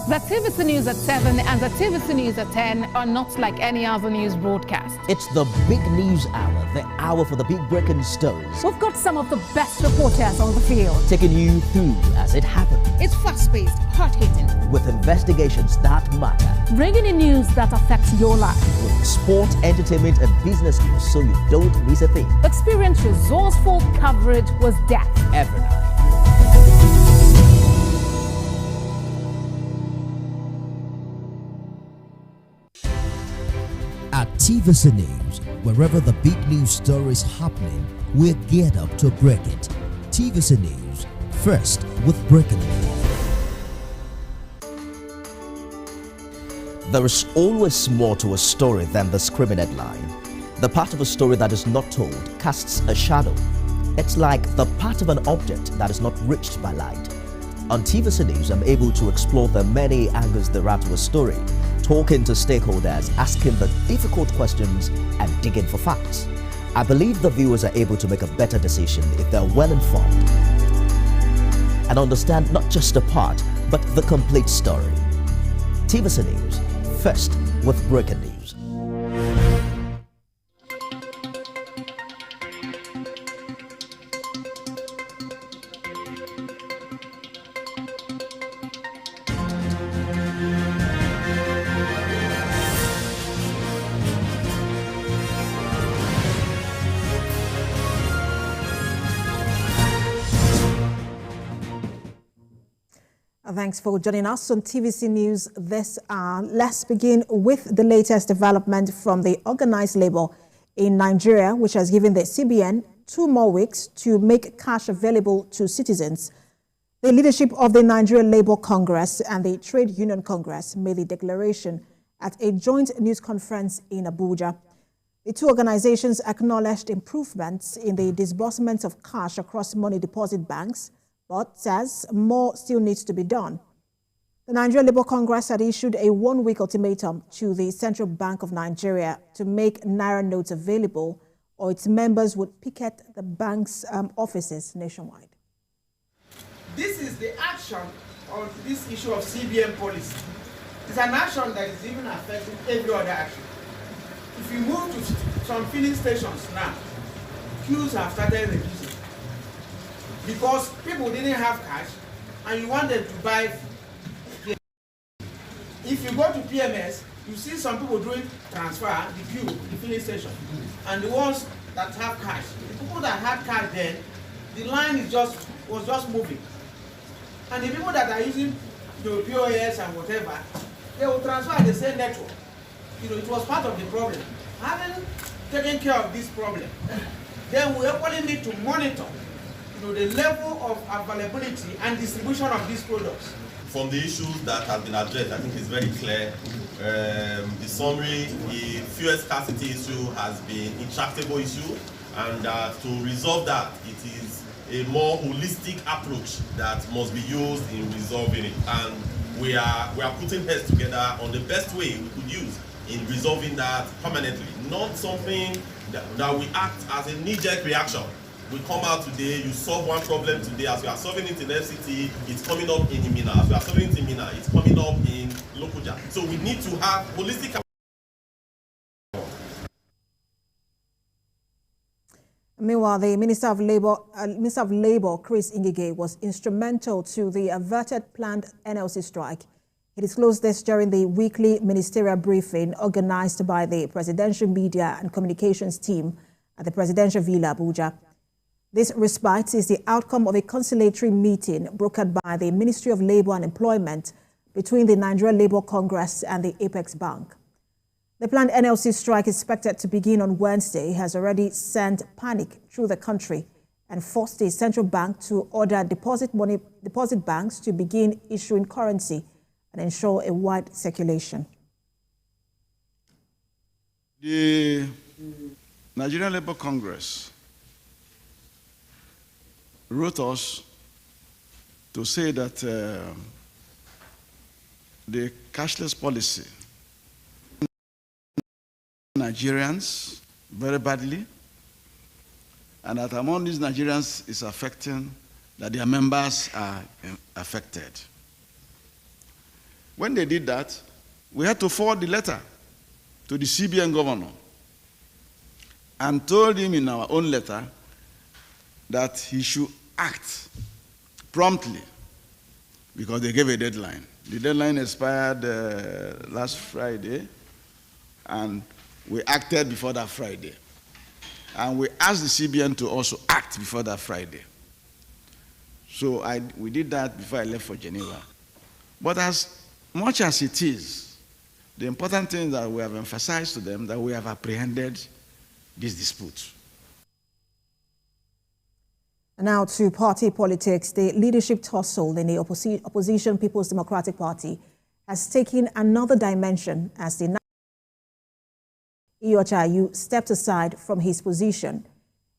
The TVC News at 7 and the TVC News at 10 are not like any other news broadcast. It's the big news hour, the hour for the big breaking stories. We've got some of the best reporters on the field, taking you through as it happens. It's fast-paced, hard-hitting, with investigations that matter. Bringing in news that affects your life. With sport, entertainment and business news so you don't miss a thing. Experience resourceful coverage with depth every night. At TVC News, wherever the big news story is happening, we're geared up to break it. TVC News, first with breaking news. There is always more to a story than the screaming headline. The part of a story that is not told casts a shadow. It's like the part of an object that is not reached by light. On TVC News, I'm able to explore the many angles there are to a story, talking to stakeholders, asking the difficult questions, and digging for facts. I believe the viewers are able to make a better decision if they're well informed and understand not just a part, but the complete story. TVC News, first with breaking news. Thanks for joining us on TVC News this hour. Let's begin with the latest development from the organized labor in Nigeria, which has given the CBN 2 more weeks to make cash available to citizens. The leadership of the Nigerian Labour Congress and the Trade Union Congress made the declaration at a joint news conference in Abuja. The two organizations acknowledged improvements in the disbursement of cash across money deposit banks, but says more still needs to be done. The Nigerian Labour Congress had issued a 1-week ultimatum to the Central Bank of Nigeria to make Naira notes available, or its members would picket the bank's offices nationwide. This is the action on this issue of CBN policy. It's an action that is even affecting every other action. If you move to some filling stations now, queues have started reducing. Because people didn't have cash and you want them to buy. If you go to PMS, you see some people doing transfer, the queue, the filling station. And the ones that have cash, the people that had cash then, the line was just moving. And the people that are using POS and whatever, they will transfer the same network. It was part of the problem. Having taken care of this problem, then we actually need to monitor the level of availability and distribution of these products. From the issues that have been addressed, I think it's very clear. The summary, the fuel scarcity issue has been an intractable issue, and to resolve that, it is a more holistic approach that must be used in resolving it. And we are putting heads together on the best way we could use in resolving that permanently, not something that we act as a knee-jerk reaction. we come out today, you solve one problem today, as we are solving it in FCT, it's coming up in Imina. As we are solving it in Imina, it's coming up in Lokoja. So we need to have holistic. Meanwhile, the Minister of Labour, Chris Ngige, was instrumental to the averted planned NLC strike. He disclosed this during the weekly ministerial briefing organized by the Presidential Media and Communications team at the Presidential Villa, Abuja. This respite is the outcome of a conciliatory meeting brokered by the Ministry of Labour and Employment between the Nigeria Labour Congress and the Apex Bank. The planned NLC strike, expected to begin on Wednesday, has already sent panic through the country and forced the central bank to order deposit banks to begin issuing currency and ensure a wide circulation. The Nigerian Labour Congress wrote us to say that the cashless policy Nigerians very badly, and that among these Nigerians is affecting that their members are affected. When they did that, we had to forward the letter to the CBN governor and told him in our own letter that he should act promptly because they gave a deadline. The deadline expired last Friday, and we acted before that Friday. And we asked the CBN to also act before that Friday. So we did that before I left for Geneva. But as much as it is, the important thing that we have emphasized to them that we have apprehended this dispute. Now to party politics. The leadership tussle in the opposition People's Democratic Party has taken another dimension as the Iwuanyanwu stepped aside from his position.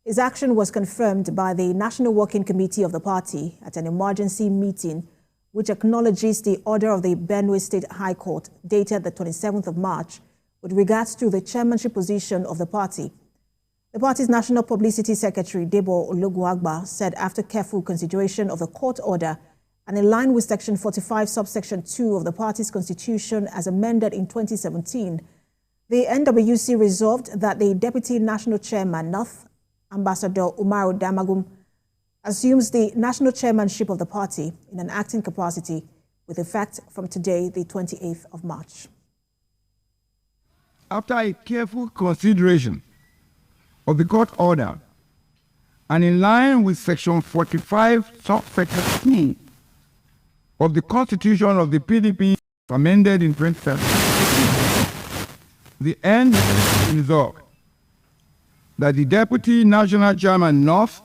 His action was confirmed by the National Working Committee of the party at an emergency meeting which acknowledges the order of the Benue State High Court dated the 27th of March with regards to the chairmanship position of the party. The party's National Publicity Secretary, Debo Ologunagba, said after careful consideration of the court order and in line with Section 45, subsection 2 of the party's constitution as amended in 2017, the NWC resolved that the Deputy National Chairman, North, Ambassador Umaru Damagum, assumes the national chairmanship of the party in an acting capacity with effect from today, the 28th of March. After a careful consideration of the court order and in line with Section 45, subsection 2 of the Constitution of the PDP amended in 2017, the end resolved that the Deputy National Chairman North,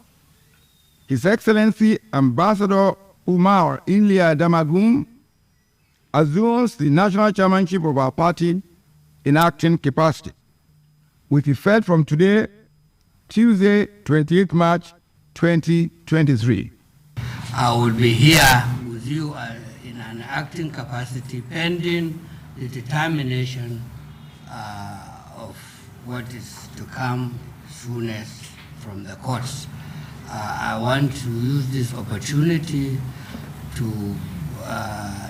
His Excellency Ambassador Umar Ilia Damagum, assumes the national chairmanship of our party in acting capacity, with effect from today, Tuesday, 28th March 2023. I will be here with you in an acting capacity pending the determination of what is to come soonest from the courts. I want to use this opportunity to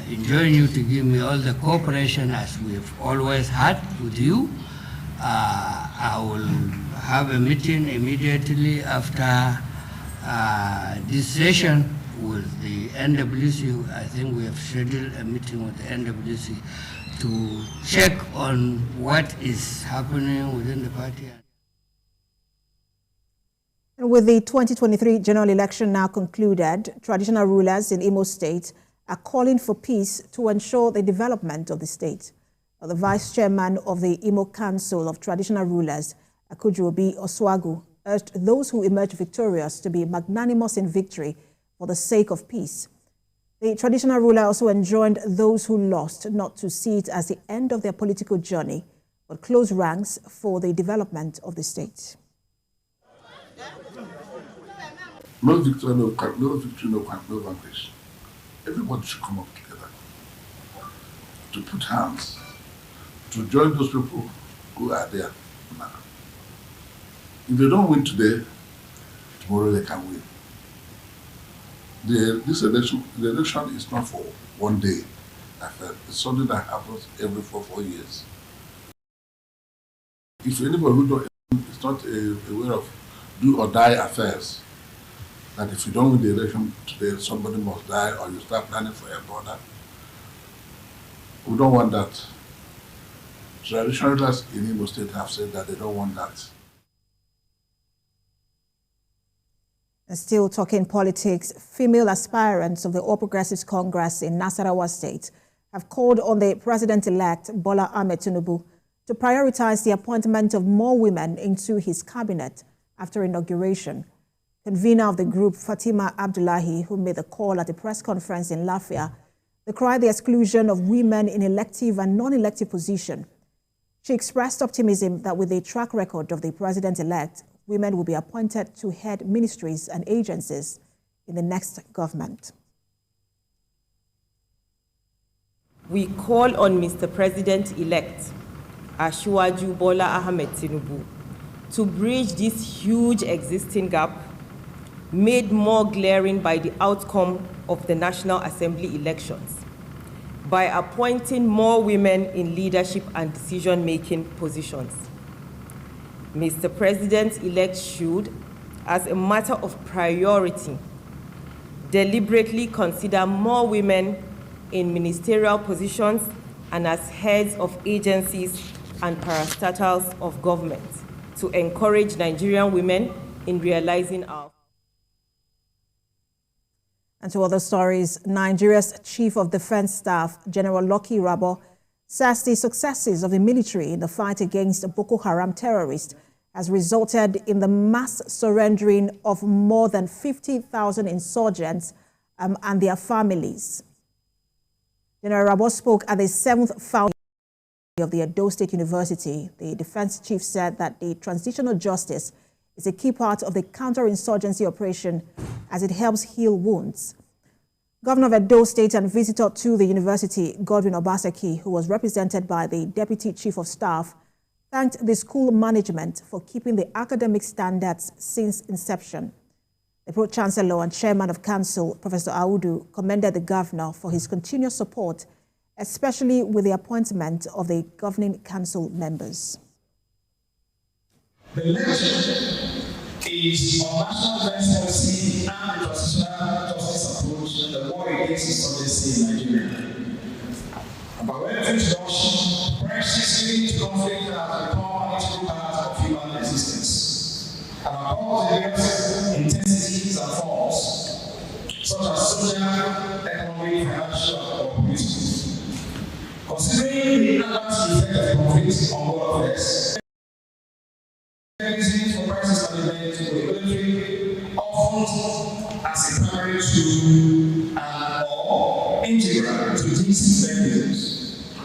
enjoin you to give me all the cooperation as we've always had with you. I will have a meeting immediately after this session with the NWC. I think we have scheduled a meeting with the NWC to check on what is happening within the party. And with the 2023 general election now concluded, traditional rulers in Imo State are calling for peace to ensure the development of the state. The vice chairman of the Imo Council of Traditional Rulers, Akujuobi Oswagu, urged those who emerge victorious to be magnanimous in victory for the sake of peace. The traditional ruler also enjoined those who lost not to see it as the end of their political journey, but close ranks for the development of the state. No victory, no vanquish. Everybody should come up together to put hands, to join those people who are there now. If they don't win today, tomorrow they can win. The election is not for one day. It's something that happens every 4 years. If anybody who don't, it's not a way of do or die affairs. That if you don't win the election today, somebody must die, or you start planning for your brother. We don't want that. Traditionalists in Imo State have said that they don't want that. And still talking politics, female aspirants of the All Progressives Congress in Nasarawa State have called on the president-elect Bola Ahmed Tinubu to prioritize the appointment of more women into his cabinet after inauguration. Convener of the group, Fatima Abdullahi, who made the call at a press conference in Lafia, decried the exclusion of women in elective and non-elective position. She expressed optimism that with the track record of the president-elect, women will be appointed to head ministries and agencies in the next government. We call on Mr. President-elect Asiwaju Bola Ahmed Tinubu to bridge this huge existing gap made more glaring by the outcome of the National Assembly elections by appointing more women in leadership and decision-making positions. Mr. President-elect should, as a matter of priority, deliberately consider more women in ministerial positions and as heads of agencies and parastatals of government to encourage Nigerian women in realizing our... And to other stories, Nigeria's Chief of Defense Staff, General Lucky Rabo, says the successes of the military in the fight against Boko Haram terrorists has resulted in the mass surrendering of more than 50,000 insurgents and their families. General Rabo spoke at the 7th founding of the Edo State University. The defense chief said that the transitional justice is a key part of the counterinsurgency operation as it helps heal wounds. Governor of Edo State and visitor to the university, Godwin Obaseki, who was represented by the Deputy Chief of Staff, thanked the school management for keeping the academic standards since inception. The Pro-Chancellor and Chairman of Council, Professor Audu, commended the governor for his continuous support, especially with the appointment of the governing council members. The election is on national defense policy and the transitional justice approach and the war against insurgency in Nigeria. About when introduction, persistently conflict has become an integral part of human existence. And across the various intensities and forms, such as social, economic, financial, or political. Considering the adverse effect of conflict on world affairs, mechanisms for crisis management with the military often as a primary tool and or integral to these mechanisms.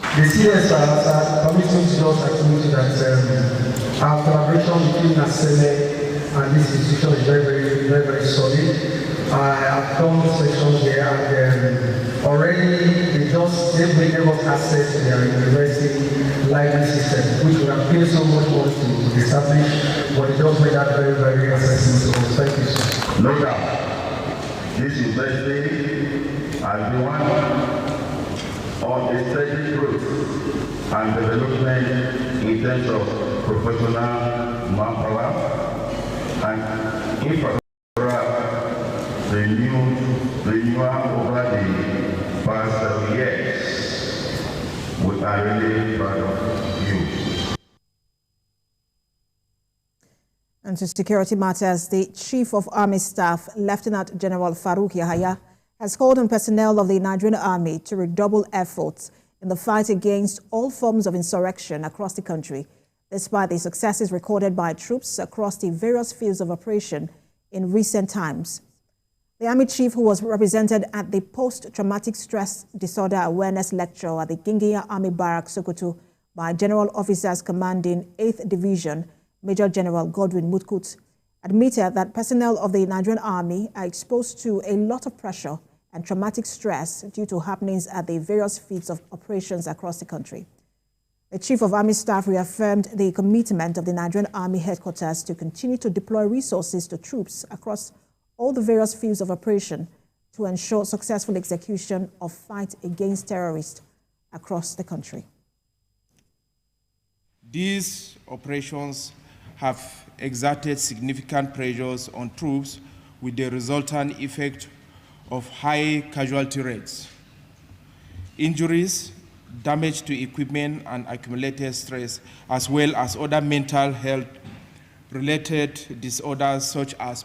The CSRs are committing to us activity that our collaboration between NASELE and this institution is very solid. I have done sections there and already they gave us access to their university library system, which we have paid so much money to establish, but it just made that very accessible. So thank you. No doubt, this university has been one on a steady growth and development in terms of professional manpower and infrastructure. Renewal over the past 7 years. We are really proud of you. And to security matters, the Chief of Army Staff, Lieutenant General Farouk Yahaya, has called on personnel of the Nigerian Army to redouble efforts in the fight against all forms of insurrection across the country, despite the successes recorded by troops across the various fields of operation in recent times. The Army Chief, who was represented at the Post-Traumatic Stress Disorder Awareness Lecture at the Gingiya Army Barracks, Sokoto, by General Officers Commanding 8th Division, Major General Godwin Mutkut, admitted that personnel of the Nigerian Army are exposed to a lot of pressure and traumatic stress due to happenings at the various fields of operations across the country. The Chief of Army Staff reaffirmed the commitment of the Nigerian Army headquarters to continue to deploy resources to troops across all the various fields of operation to ensure successful execution of fight against terrorists across the country. These operations have exerted significant pressures on troops with the resultant effect of high casualty rates, injuries, damage to equipment and accumulated stress, as well as other mental health related disorders such as